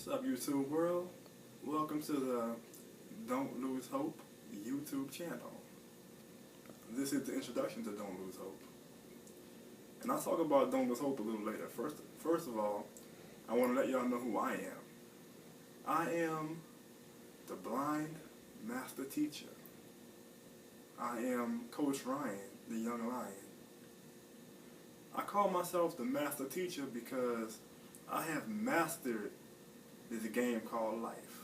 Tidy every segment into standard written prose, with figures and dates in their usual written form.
What's up, YouTube world? Welcome to the Don't Lose Hope YouTube channel. This is the introduction to Don't Lose Hope. And I'll talk about Don't Lose Hope a little later. First of all, I want to let y'all know who I am. I am the blind master teacher. I am Coach Ryan, the young lion. I call myself the master teacher because I have mastered this game called life.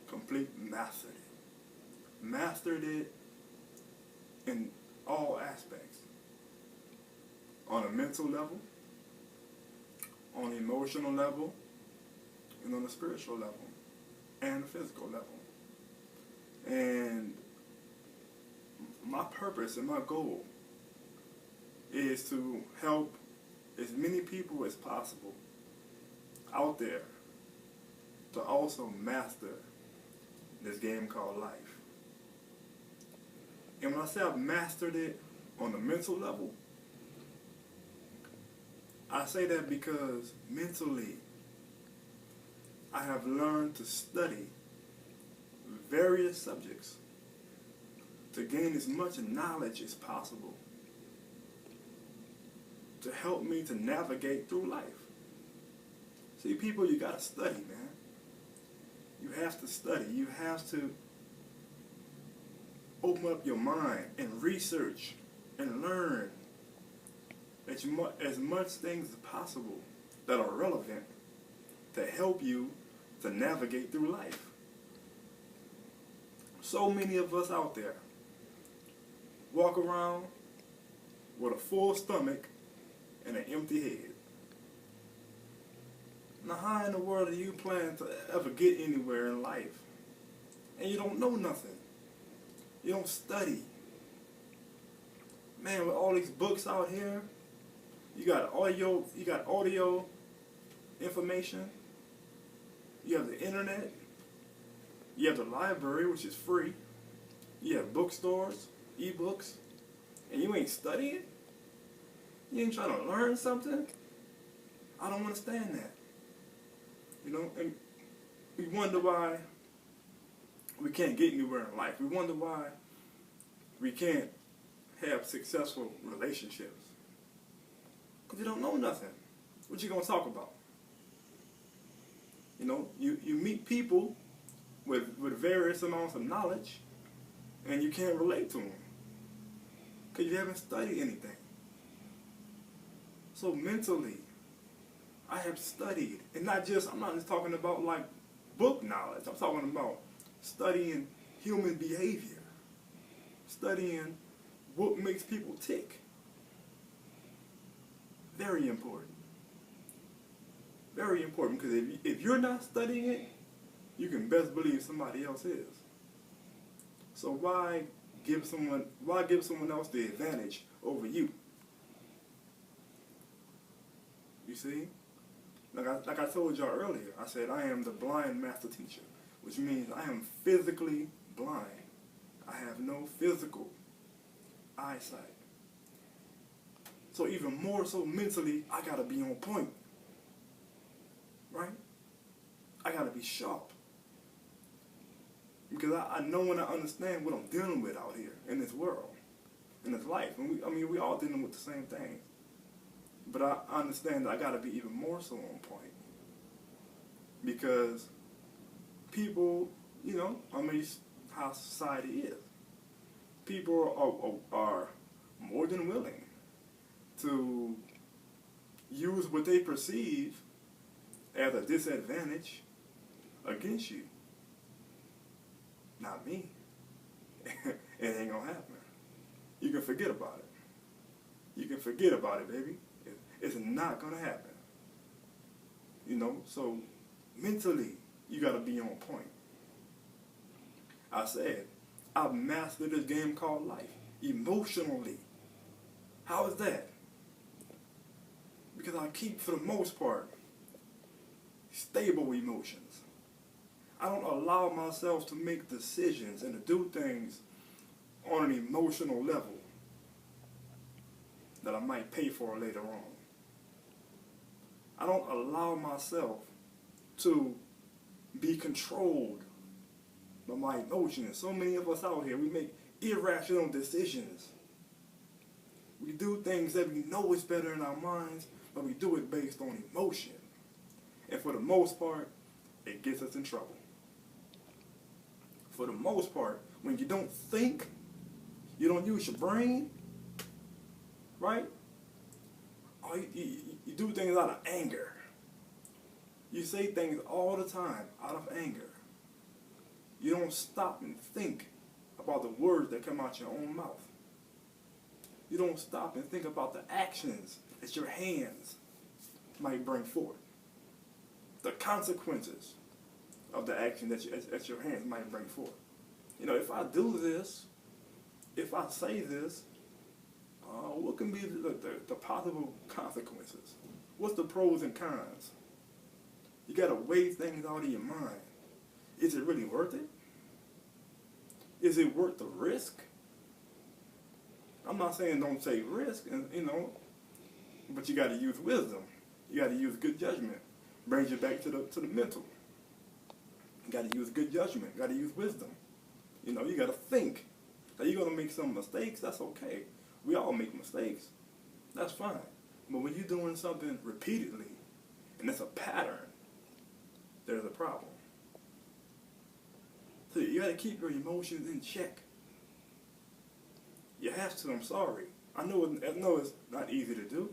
Complete mastered it. Mastered it in all aspects. On a mental level, on an emotional level, and on a spiritual level, and a physical level. And my purpose and my goal is to help as many people as possible out there to also master this game called life. And when I say I've mastered it on the mental level, I say that because mentally I have learned to study various subjects to gain as much knowledge as possible to help me to navigate through life. See, people, you gotta study, man. You have to study. You have to open up your mind and research and learn as much things as possible that are relevant to help you to navigate through life. So many of us out there walk around with a full stomach and an empty head. Now, how in the world are you planning to ever get anywhere in life? And you don't know nothing. You don't study. Man, with all these books out here, you got audio information, you have the internet, you have the library, which is free, you have bookstores, ebooks, and you ain't studying? You ain't trying to learn something? I don't understand that. You know, and we wonder why we can't get anywhere in life. We wonder why we can't have successful relationships. Because you don't know nothing. What you gonna talk about? You know, you meet people with various amounts of knowledge and you can't relate to them because you haven't studied anything. So mentally, I have studied, and I'm not just talking about like book knowledge. I'm talking about studying human behavior, studying what makes people tick. Very important. Very important, because if you're not studying it, you can best believe somebody else is. So why give someone else the advantage over you? You see? Like I told y'all earlier, I said I am the blind master teacher, which means I am physically blind. I have no physical eyesight. So even more so mentally, I gotta be on point. Right? I gotta be sharp. Because I know and I understand what I'm dealing with out here in this world, in this life. And we all dealing with the same things. But I understand that I gotta be even more so on point. Because people, you know, how society is. People are more than willing to use what they perceive as a disadvantage against you. Not me. It ain't gonna happen. You can forget about it. You can forget about it, baby. It's not gonna happen. You know, so mentally, you gotta be on point. I said, I've mastered this game called life. Emotionally. How is that? Because I keep, for the most part, stable emotions. I don't allow myself to make decisions and to do things on an emotional level that I might pay for later on. I don't allow myself to be controlled by my emotions. So many of us out here, we make irrational decisions. We do things that we know is better in our minds, but we do it based on emotion. And for the most part, it gets us in trouble. For the most part, when you don't think, you don't use your brain, right? Or you do things out of anger. You say things all the time out of anger. You don't stop and think about the words that come out your own mouth. You don't stop and think about the actions that your hands might bring forth. The consequences of the action that your hands might bring forth. You know, if I do this, if I say this, what can be the possible consequences? What's the pros and cons? You got to weigh things out in your mind. Is it really worth it? Is it worth the risk? I'm not saying don't take risk, but you got to use wisdom. You got to use good judgment. Brings you back to the mental. You got to use good judgment. You got to use wisdom. You got to think. Now, you're going to make some mistakes. That's okay. We all make mistakes. That's fine. But when you're doing something repeatedly, and it's a pattern, there's a problem. So you got to keep your emotions in check. You have to. I'm sorry. I know it's not easy to do.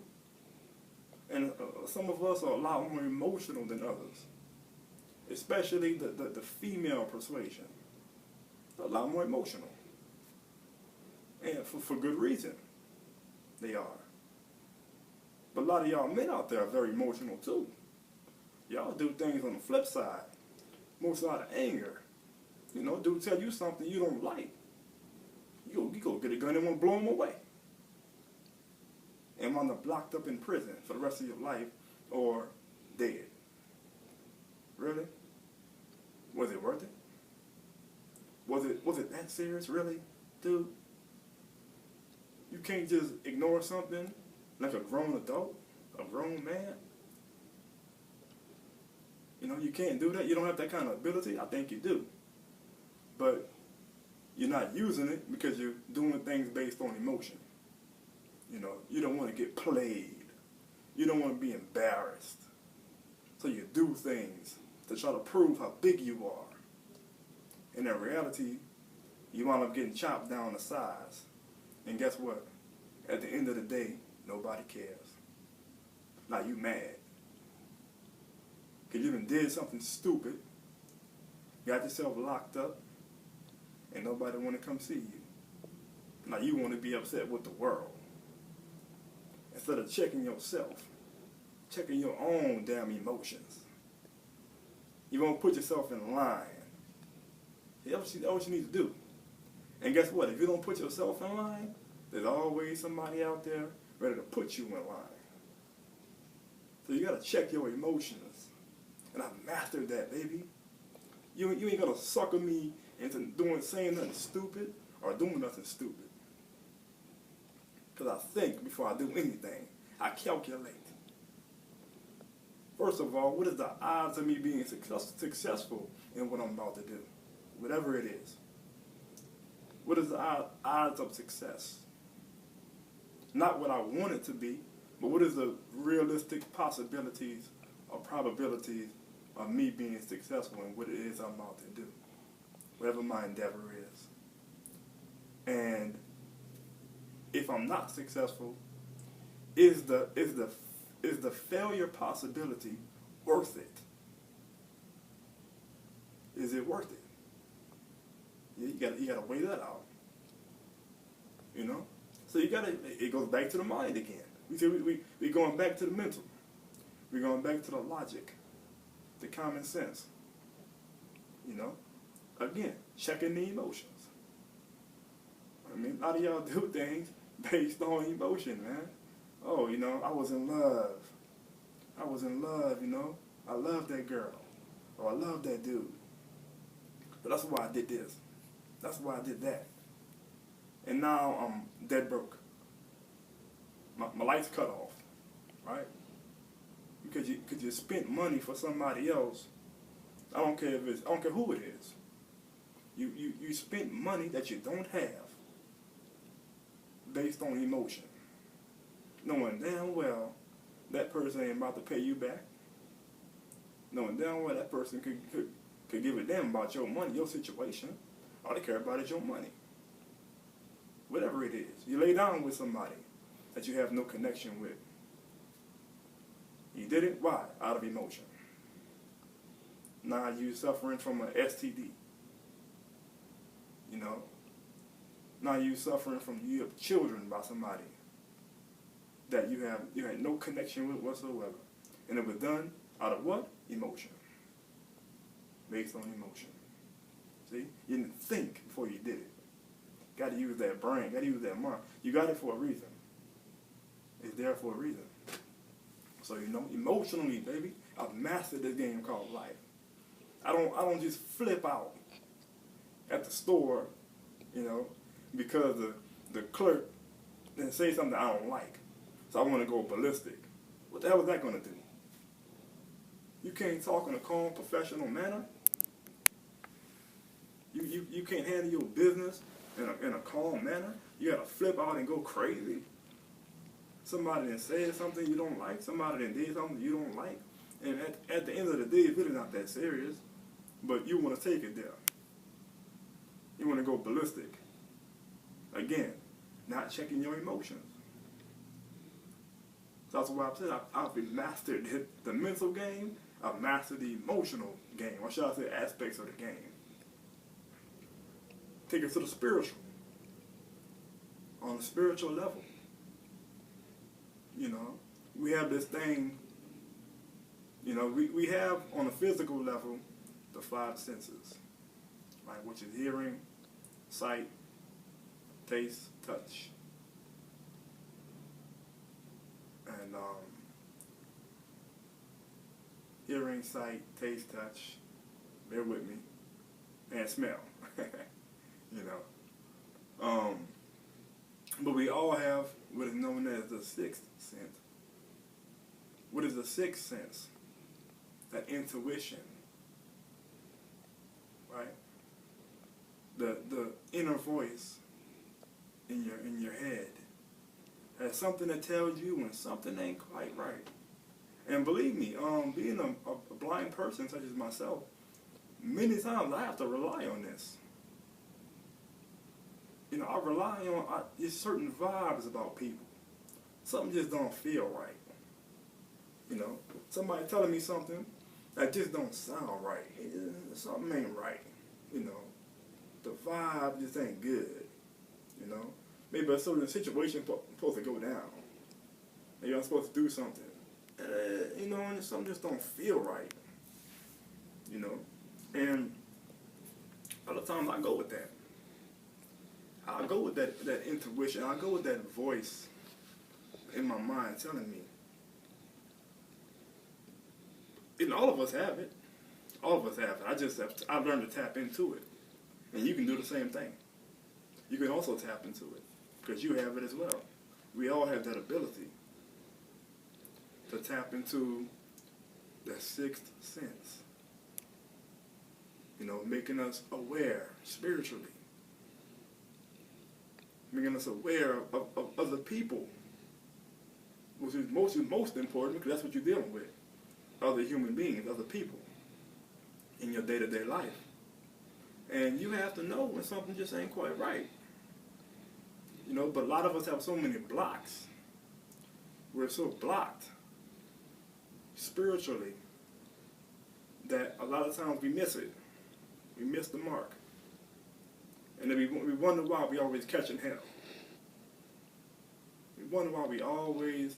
And some of us are a lot more emotional than others. Especially the female persuasion. A lot more emotional. And for good reason. They are. But a lot of y'all men out there are very emotional too. Y'all do things on the flip side. Most out of anger. Dude tell you something you don't like. You go get a gun and want to blow him away. And wind up locked up in prison for the rest of your life or dead. Really? Was it worth it? Was it that serious, really, dude? You can't just ignore something like a grown adult, a grown man. You can't do that. You don't have that kind of ability. I think you do. But you're not using it because you're doing things based on emotion. You don't want to get played. You don't want to be embarrassed. So you do things to try to prove how big you are. And in reality, you wind up getting chopped down to size. And guess what? At the end of the day, nobody cares. Now you mad. Because you even did something stupid, got yourself locked up, and nobody want to come see you. Now you want to be upset with the world. Instead of checking yourself, checking your own damn emotions. You want to put yourself in line. That's what you need to do. And guess what? If you don't put yourself in line, there's always somebody out there ready to put you in line. So you got to check your emotions. And I mastered that, baby. You ain't going to sucker me into saying nothing stupid or doing nothing stupid. Because I think before I do anything. I calculate. First of all, what is the odds of me being successful in what I'm about to do? Whatever it is. What is the odds of success? Not what I want it to be, but what is the realistic possibilities or probabilities of me being successful in what it is I'm about to do? Whatever my endeavor is. And if I'm not successful, is the failure possibility worth it? Is it worth it? You gotta weigh that out. So it goes back to the mind again. We're going back to the mental. We're going back to the logic, the common sense. Again, checking the emotions. A lot of y'all do things based on emotion, man. Oh, I was in love. I love that girl. Or I love that dude. But that's why I did this. That's why I did that. And now I'm dead broke. My lights cut off, right? because you spent money for somebody else. I don't care who it is. You spent money that you don't have based on emotion, knowing damn well that person ain't about to pay you back, knowing damn well that person could give a damn about your money, your situation. All they care about is your money. Whatever it is, you lay down with somebody that you have no connection with. You did it, why? Out of emotion. Now you suffering from an STD. You know? Now you suffering from, you have children by somebody that you had no connection with whatsoever. And it was done out of what? Emotion. Based on emotion. See? You didn't think before you did it. Got to use that brain. Got to use that mind. You got it for a reason. It's there for a reason. So, you know, emotionally, baby, I've mastered this game called life. I don't just flip out at the store, you know, because the clerk didn't say something I don't like. So I want to go ballistic. What the hell is that going to do? You can't talk in a calm, professional manner. You can't handle your business in a calm manner. You got to flip out and go crazy. Somebody then said something you don't like. Somebody then did something you don't like. And at the end of the day, it's really not that serious. But you want to take it there. You want to go ballistic. Again, not checking your emotions. So that's why I said I've mastered the mental game. I've mastered the emotional game. Or should I say aspects of the game. Take it to the spiritual. On the spiritual level. You know, we have this thing, you know, we have on a physical level the five senses, right, which is hearing, sight, taste, touch. And hearing, sight, taste, touch, bear with me, and smell, you know. But we all have what is known as the sixth sense. What is the sixth sense? That intuition, right? The inner voice in your head has something that tells you when something ain't quite right. And believe me, being a blind person such as myself, many times I have to rely on this. You know, I rely on there's certain vibes about people. Something just don't feel right. You know, somebody telling me something that just don't sound right. Something ain't right. You know, the vibe just ain't good. You know, maybe a certain situation supposed to go down. Maybe I'm supposed to do something. You know, and something just don't feel right. You know, and a lot of times I go with that. I'll go with that intuition. I'll go with that voice in my mind telling me. And all of us have it. All of us have it. I've learned to tap into it. And you can do the same thing. You can also tap into it. Because you have it as well. We all have that ability to tap into the sixth sense. You know, making us aware spiritually. Making us aware of other people, which is most important because that's what you're dealing with. Other human beings, other people in your day-to-day life. And you have to know when something just ain't quite right. You know, but a lot of us have so many blocks. We're so blocked spiritually that a lot of times we miss it. We miss the mark. And then we wonder why we always catching hell. We wonder why we always